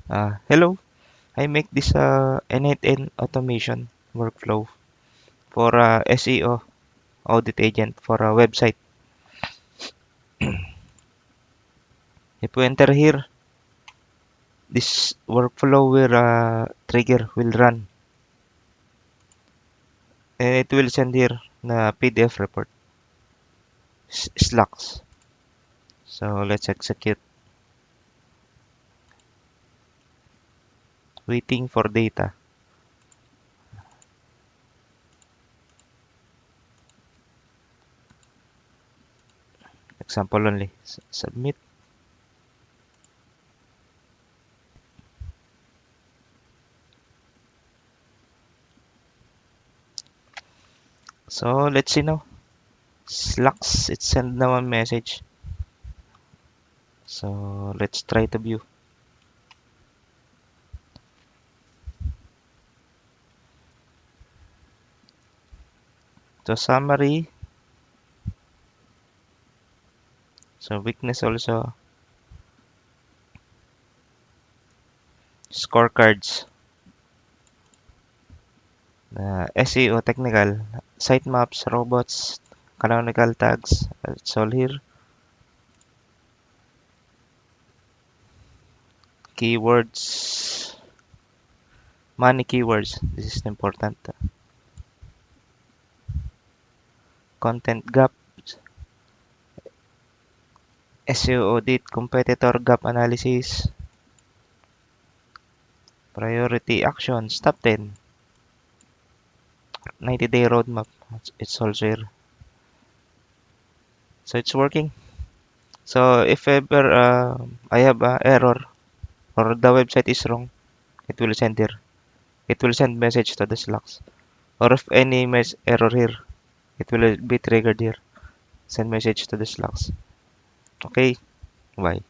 Hello, I make this end-to-end automation workflow for SEO audit agent for a website. If we enter here, this workflow will trigger will run, and it will send here the PDF report slacks. So let's execute. Waiting for data. Example only. Submit. So let's see now. Slacks, it send now a message. So let's try to view. So summary. So weakness also. Scorecards. SEO technical. Sitemaps, robots, canonical tags. It's all here. Keywords. Money keywords. This is important. Content gap. SEO audit. Competitor gap analysis. Priority actions. Top 10. 90-day roadmap. It's also here. So it's working. So if ever I have a error or the website is wrong, it will send here. It will send message to the Slacks. Or if any error here, it will be triggered here. Send message to the Slacks. Okay, bye.